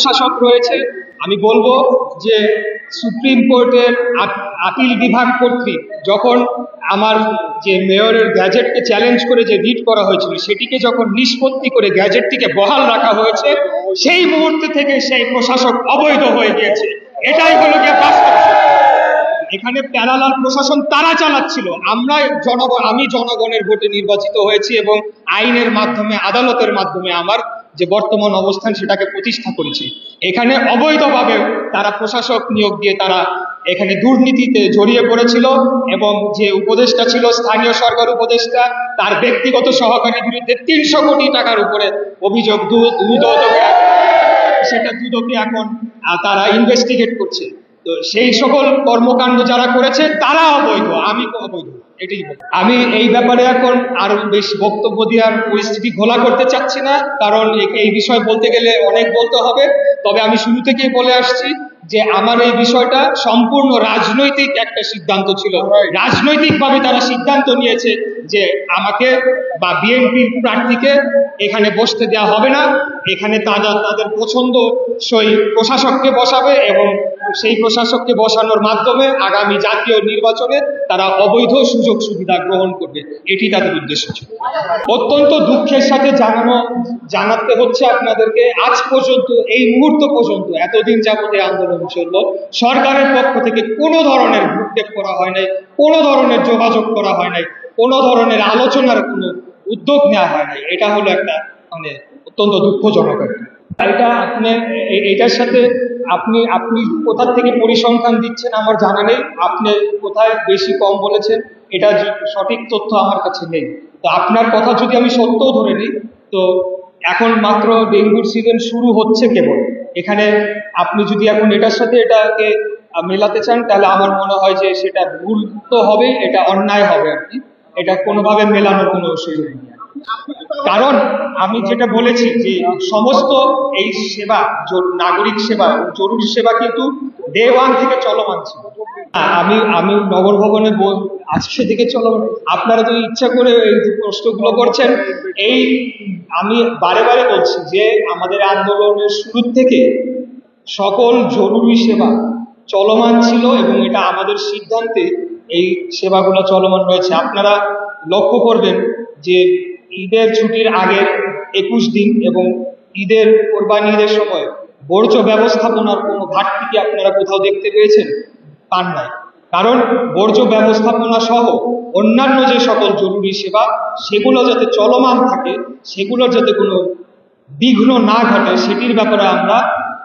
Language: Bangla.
প্রশাসক রয়েছে। আমি বলবো যে সুপ্রিম কোর্টের আপিল বিভাগ কর্তৃক যখন আমার যে মেয়রের গ্যাজেটকে চ্যালেঞ্জ করে যে রিট করা হয়েছিল সেটিকে যখন নিষ্পত্তি করে গ্যাজেটটিকে বহাল রাখা হয়েছে, সেই মুহূর্তে থেকে সেই প্রশাসক অবৈধ হয়ে গিয়েছে। এটাই হলো গিয়ে বাস্তব। এখানে প্যারালাল প্রশাসন তারা চালাচ্ছিল। আমি জনগণের ভোটে নির্বাচিত হয়েছি এবং আইনের মাধ্যমে, আদালতের মাধ্যমে আমার যে বর্তমান অবস্থান সেটাকে প্রতিষ্ঠা করেছি। এখানে অবৈধভাবে তারা প্রশাসক নিয়োগ দিয়ে তারা এখানে দুর্নীতিতে জড়িয়ে পড়েছিল এবং যে উপদেষ্টা ছিল, স্থানীয় সরকার উপদেষ্টা, তার ব্যক্তিগত সহকারীর বিরুদ্ধে 300 কোটি টাকার উপরে অভিযোগ সেটা দুদকে এখন তারা ইনভেস্টিগেট করছে। তো সেই সকল কর্মকাণ্ড যারা করেছে তারা অবৈধ, আমি অবৈধ, এটাই বলবো। আমি এই ব্যাপারে এখন আরো বেশি বক্তব্য দেওয়ার পরিস্থিতি ঘোলা করতে চাচ্ছি না, কারণ এই বিষয় বলতে গেলে অনেক বলতে হবে। তবে আমি শুরু থেকেই বলে আসছি যে আমার এই বিষয়টা সম্পূর্ণ রাজনৈতিক একটা সিদ্ধান্ত ছিল। রাজনৈতিকভাবে তারা সিদ্ধান্ত নিয়েছে যে আমাকে বা বিএনপির প্রার্থীকে এখানে বসতে দেওয়া হবে না, এখানে তাদের পছন্দসই প্রশাসককে বসাবে এবং সেই প্রশাসককে বসানোর মাধ্যমে আগামী জাতীয় নির্বাচনে তারা অবৈধ সুযোগ সুবিধা গ্রহণ করবে, এটি তাদের উদ্দেশ্য ছিল। অত্যন্ত দুঃখের সাথে জানাতে হচ্ছে আপনাদেরকে, আজ পর্যন্ত, এই মুহূর্ত পর্যন্ত, এতদিন যাবত আন্দোলন চলল, সরকারের পক্ষ থেকে কোনো ধরনের ভ্রুক্ষেপ করা হয় নাই, কোনো ধরনের যোগাযোগ করা হয় নাই, কোনো ধরনের আলোচনার কোনো উদ্যোগ নেওয়া হয় নাই। এটা হলো একটা অত্যন্ত দুঃখজনক একটা। এটার সাথে আপনি কোথা থেকে পরিসংখ্যান দিচ্ছেন আমার জানা নেই, আপনি কোথায় বেশি কম বলেছেন এটা সঠিক তথ্য আমার কাছে নেই। তো আপনার কথা যদি আমি সত্যও ধরে নিই, তো এখন মাত্র ডেঙ্গুর সিজন শুরু হচ্ছে কেবল। এখানে আপনি যদি এখন এটার সাথে এটাকে মেলাতে চান তাহলে আমার মনে হয় যে সেটা ভুল তো হবে, এটা অন্যায় হবে আর কি। এটা কোনোভাবে মেলানোর কোনো সুযোগ নেই। কারণ আমি যেটা বলেছি যে সমস্ত এই সেবা, নাগরিক সেবা, জরুরি সেবা কিন্তু ডে 1 থেকে চলমান ছিল। আমি নগর ভবনে আজকে থেকে চলমান। আপনারা যদি ইচ্ছা করে এই যে প্রশ্নগুলো করছেন, আমি বারে বারে বলছি যে আমাদের আন্দোলনের শুরু থেকে সকল জরুরি সেবা চলমান ছিল এবং এটা আমাদের সিদ্ধান্তে এই সেবাগুলো চলমান রয়েছে। আপনারা লক্ষ্য করবেন যে ঈদের ছুটির আগের 21 দিন এবং কোরবানি ঈদের সময় বর্জ্য ব্যবস্থাপনার কোনো ঘাটতি কি আপনারা কোথাও দেখতে পেয়েছেন? পান নাই। কারণ বর্জ্য ব্যবস্থাপনা সহ অন্যান্য যে সকল জরুরি সেবা সেগুলো যাতে চলমান থাকে, সেগুলোর যাতে কোনো বিঘ্ন না ঘটে, সেটির ব্যাপারে আমরা